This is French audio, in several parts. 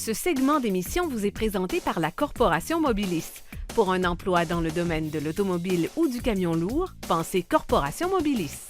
Ce segment d'émission vous est présenté par la Corporation Mobilis. Pour un emploi dans le domaine de l'automobile ou du camion lourd, pensez Corporation Mobilis.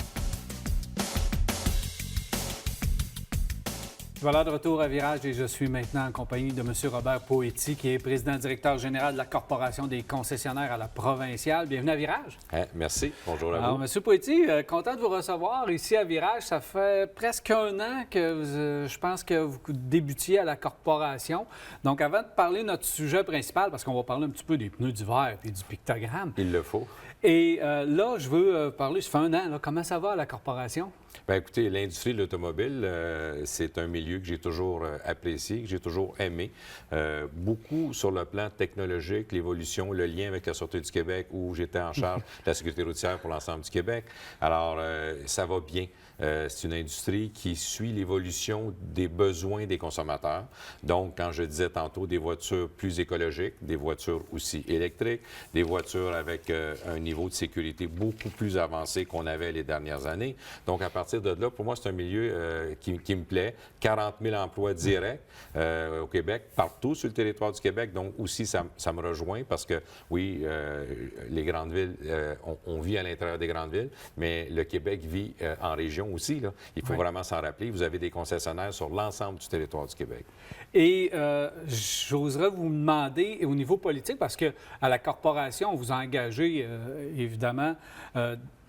Voilà de retour à Virage et je suis maintenant en compagnie de M. Robert Poetti, qui est président-directeur général de la Corporation des concessionnaires à la provinciale. Bienvenue à Virage. Merci. Bonjour à vous. Alors, M. Poetti, content de vous recevoir ici à Virage. Ça fait presque un an que je pense que vous débutiez à la Corporation. Donc, avant de parler de notre sujet principal, parce qu'on va parler un petit peu des pneus d'hiver et du pictogramme. Il le faut. Et là, je veux parler, ça fait un an, là, comment ça va à la Corporation? Bien, écoutez, l'industrie de l'automobile, c'est un milieu que j'ai toujours apprécié, que j'ai toujours aimé. Beaucoup sur le plan technologique, l'évolution, le lien avec la Sûreté du Québec, où j'étais en charge de la sécurité routière pour l'ensemble du Québec. Alors, ça va bien. C'est une industrie qui suit l'évolution des besoins des consommateurs. Donc, quand je disais tantôt des voitures plus écologiques, des voitures aussi électriques, des voitures avec un niveau de sécurité beaucoup plus avancé qu'on avait les dernières années. Donc, à partir de là, pour moi, c'est un milieu qui me plaît. 40 000 emplois directs au Québec, partout sur le territoire du Québec. Donc, aussi, ça me rejoint parce que, oui, les grandes villes, on vit à l'intérieur des grandes villes, mais le Québec vit en région aussi, là. Il faut vraiment s'en rappeler. Vous avez des concessionnaires sur l'ensemble du territoire du Québec. Et j'oserais vous demander, au niveau politique, parce qu'à la Corporation, on vous a engagé, évidemment,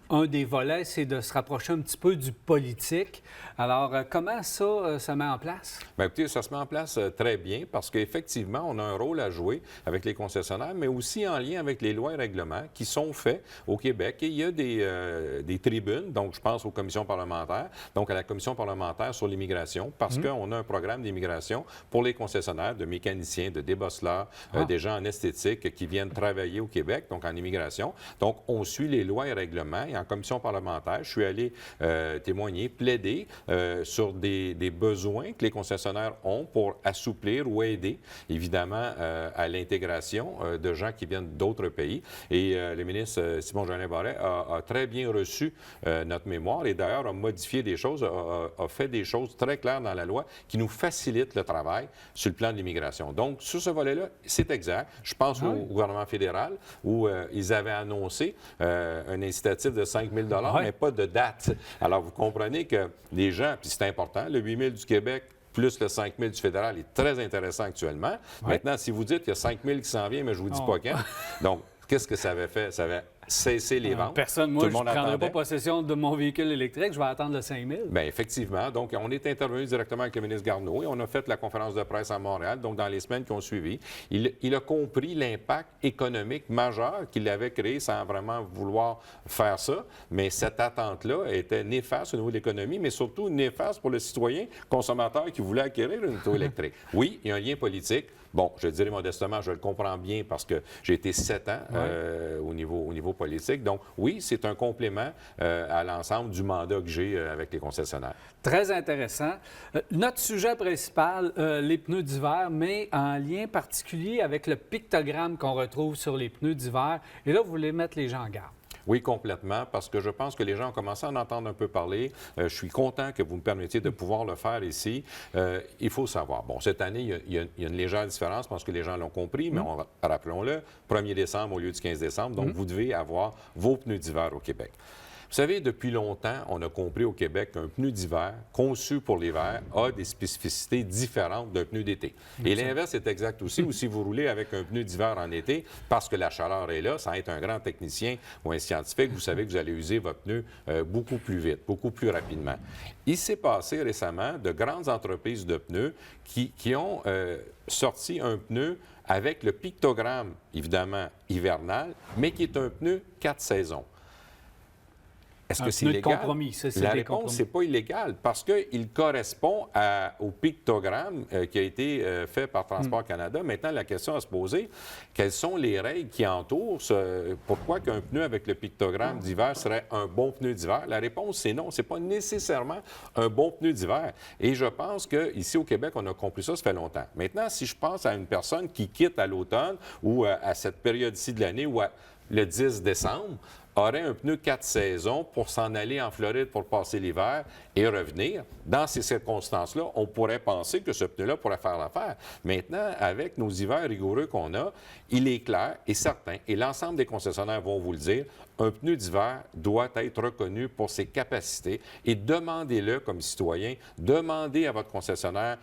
un des volets, c'est de se rapprocher un petit peu du politique. Alors, comment ça se met en place? Bien, écoutez, ça se met en place très bien parce qu'effectivement, on a un rôle à jouer avec les concessionnaires, mais aussi en lien avec les lois et règlements qui sont faits au Québec. Et il y a des tribunes, donc je pense aux commissions parlementaires, donc à la commission parlementaire sur l'immigration, parce qu'on a un programme d'immigration pour les concessionnaires, de mécaniciens, de débosseleurs, des gens en esthétique qui viennent travailler au Québec, donc en immigration. Donc, on suit les lois et règlements. Et en commission parlementaire, je suis allé témoigner, plaider sur des besoins que les concessionnaires ont pour assouplir ou aider, évidemment, à l'intégration de gens qui viennent d'autres pays. Et le ministre Simon-Jolin Barret a très bien reçu notre mémoire et d'ailleurs a modifié des choses, a fait des choses très claires dans la loi qui nous facilitent le travail sur le plan de l'immigration. Donc, sur ce volet-là, c'est exact. Je pense au gouvernement fédéral où ils avaient annoncé un incitatif de 5 000 mais pas de date. Alors, vous comprenez que les gens, puis c'est important, le 8 000 du Québec plus le 5 000 du fédéral est très intéressant actuellement. Maintenant, si vous dites qu'il y a 5 000 qui s'en vient, mais je ne vous dis pas quand. Donc, qu'est-ce que ça avait fait? Ça avait cessé les ventes. Personne, moi, je ne prendrai pas possession de mon véhicule électrique. Je vais attendre le 5 000. Bien, effectivement. Donc, on est intervenu directement avec le ministre Garneau et on a fait la conférence de presse à Montréal. Donc, dans les semaines qui ont suivi, il a compris l'impact économique majeur qu'il avait créé sans vraiment vouloir faire ça. Mais cette attente-là était néfaste au niveau de l'économie, mais surtout néfaste pour le citoyen consommateur qui voulait acquérir une auto électrique. Oui, il y a un lien politique. Bon, je le dirais modestement, je le comprends bien parce que j'ai été 7 ans au niveau politique. Donc, oui, c'est un complément à l'ensemble du mandat que j'ai avec les concessionnaires. Très intéressant. Notre sujet principal, les pneus d'hiver, mais en lien particulier avec le pictogramme qu'on retrouve sur les pneus d'hiver. Et là, vous voulez mettre les gens en garde. Oui, complètement, parce que je pense que les gens ont commencé à en entendre un peu parler. Je suis content que vous me permettiez de pouvoir le faire ici. Il faut savoir, bon, cette année, il y a une légère différence, parce que les gens l'ont compris, mais rappelons-le, 1er décembre au lieu du 15 décembre, donc vous devez avoir vos pneus d'hiver au Québec. Vous savez, depuis longtemps, on a compris au Québec qu'un pneu d'hiver, conçu pour l'hiver, a des spécificités différentes d'un pneu d'été. Et l'inverse est exact aussi, ou si vous roulez avec un pneu d'hiver en été, parce que la chaleur est là, sans être un grand technicien ou un scientifique, vous savez que vous allez user votre pneu beaucoup plus vite, beaucoup plus rapidement. Il s'est passé récemment de grandes entreprises de pneus qui ont sorti un pneu avec le pictogramme, évidemment, hivernal, mais qui est un pneu 4 saisons. Est-ce que c'est illégal? Compromis, la réponse, c'est pas illégal parce qu'il correspond au pictogramme qui a été fait par Transport Canada. Maintenant, la question à se poser, quelles sont les règles qui entourent pourquoi qu'un pneu avec le pictogramme d'hiver serait un bon pneu d'hiver? La réponse, c'est non. C'est pas nécessairement un bon pneu d'hiver. Et je pense qu'ici au Québec, on a compris ça fait longtemps. Maintenant, si je pense à une personne qui quitte à l'automne ou à cette période-ci de l'année ou le 10 décembre, aurait un pneu 4 saisons pour s'en aller en Floride pour passer l'hiver et revenir, dans ces circonstances-là, on pourrait penser que ce pneu-là pourrait faire l'affaire. Maintenant, avec nos hivers rigoureux qu'on a, il est clair et certain, et l'ensemble des concessionnaires vont vous le dire, un pneu d'hiver doit être reconnu pour ses capacités et demandez-le comme citoyen, demandez à votre concessionnaire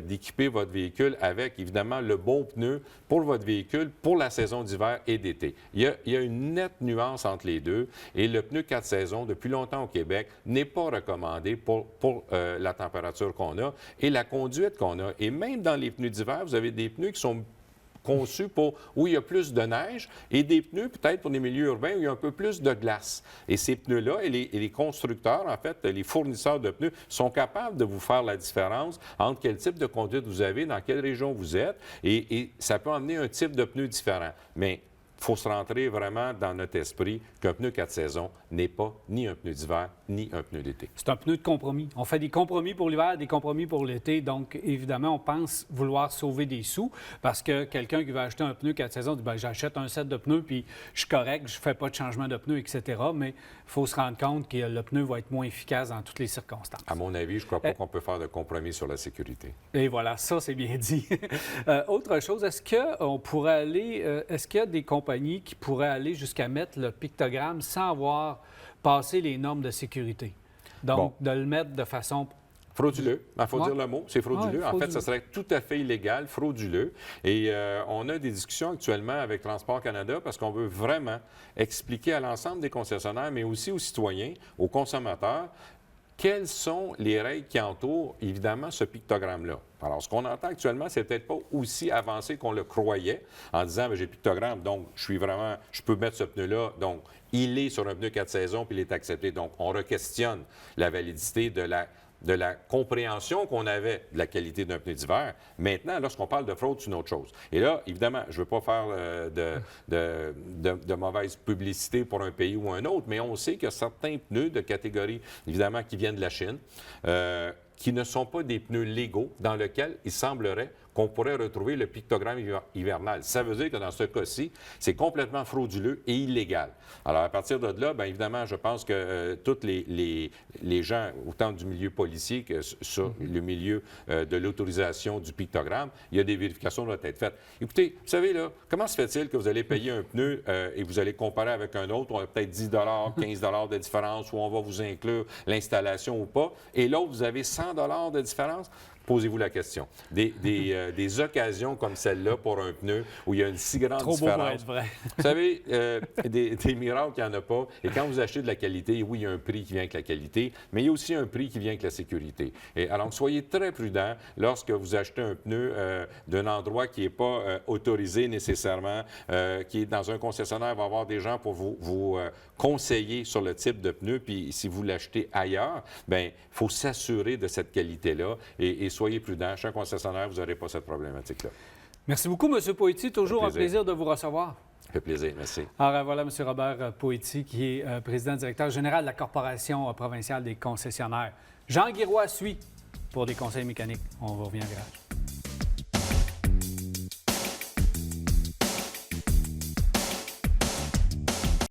d'équiper votre véhicule avec, évidemment, le bon pneu pour votre véhicule pour la saison d'hiver et d'été. Il y a une nette nuance entre les deux et le pneu 4 saisons, depuis longtemps au Québec, n'est pas recommandé pour la température qu'on a et la conduite qu'on a. Et même dans les pneus d'hiver, vous avez des pneus qui sont conçus pour où il y a plus de neige et des pneus peut-être pour des milieux urbains où il y a un peu plus de glace. Et ces pneus-là et les constructeurs, en fait, les fournisseurs de pneus sont capables de vous faire la différence entre quel type de conduite vous avez, dans quelle région vous êtes et ça peut amener un type de pneu différent. Mais il faut se rentrer vraiment dans notre esprit qu'un pneu 4 saisons n'est pas ni un pneu d'hiver, ni un pneu d'été. C'est un pneu de compromis. On fait des compromis pour l'hiver, des compromis pour l'été. Donc, évidemment, on pense vouloir sauver des sous parce que quelqu'un qui va acheter un pneu 4 saisons dit bien, j'achète un set de pneus puis je suis correct, je ne fais pas de changement de pneu, etc. Mais il faut se rendre compte que le pneu va être moins efficace dans toutes les circonstances. À mon avis, je ne crois pas qu'on peut faire de compromis sur la sécurité. Et voilà, ça, c'est bien dit. Autre chose, est-ce qu'il y a des compagnies qui pourraient aller jusqu'à mettre le pictogramme sans avoir passé les normes de sécurité? Donc, de le mettre de façon... Frauduleux, il faut dire le mot, c'est frauduleux. Ouais, en fait, ça serait tout à fait illégal, frauduleux. Et on a des discussions actuellement avec Transport Canada parce qu'on veut vraiment expliquer à l'ensemble des concessionnaires, mais aussi aux citoyens, aux consommateurs, quelles sont les règles qui entourent, évidemment, ce pictogramme-là? Alors, ce qu'on entend actuellement, c'est peut-être pas aussi avancé qu'on le croyait en disant, j'ai le pictogramme, donc je peux mettre ce pneu-là, donc il est sur un pneu 4 saisons, puis il est accepté. Donc, on re-questionne la validité de la compréhension qu'on avait de la qualité d'un pneu d'hiver. Maintenant, lorsqu'on parle de fraude, c'est une autre chose. Et là, évidemment, je ne veux pas faire de mauvaise publicité pour un pays ou un autre, mais on sait qu'il y a certains pneus de catégorie, évidemment, qui viennent de la Chine, qui ne sont pas des pneus légaux, dans lesquels il semblerait qu'on pourrait retrouver le pictogramme hivernal. Ça veut dire que dans ce cas-ci, c'est complètement frauduleux et illégal. Alors, à partir de là, bien évidemment, je pense que tous les gens, autant du milieu policier que sur le milieu de l'autorisation du pictogramme, il y a des vérifications qui doivent être faites. Écoutez, vous savez, là, comment se fait-il que vous allez payer un pneu et vous allez comparer avec un autre, on a peut-être 10 15 de différence, ou on va vous inclure l'installation ou pas, et l'autre, vous avez 100 de différence? Posez-vous la question. Des occasions comme celle-là pour un pneu où il y a une si grande différence. Trop beau pour être vrai. Vous savez, des miracles, il n'y en a pas. Et quand vous achetez de la qualité, oui, il y a un prix qui vient avec la qualité, mais il y a aussi un prix qui vient avec la sécurité. Et alors, soyez très prudents lorsque vous achetez un pneu d'un endroit qui n'est pas autorisé nécessairement, qui est dans un concessionnaire, il va y avoir des gens pour vous conseiller sur le type de pneu. Puis si vous l'achetez ailleurs, bien, il faut s'assurer de cette qualité-là et soyez prudents. Chez un concessionnaire, vous n'aurez pas cette problématique-là. Merci beaucoup, M. Poitiers. Toujours un plaisir de vous recevoir. Ça fait plaisir, merci. Alors voilà, M. Robert Poitiers, qui est président-directeur général de la Corporation provinciale des concessionnaires. Jean Guiroy suit pour des conseils mécaniques. On revient à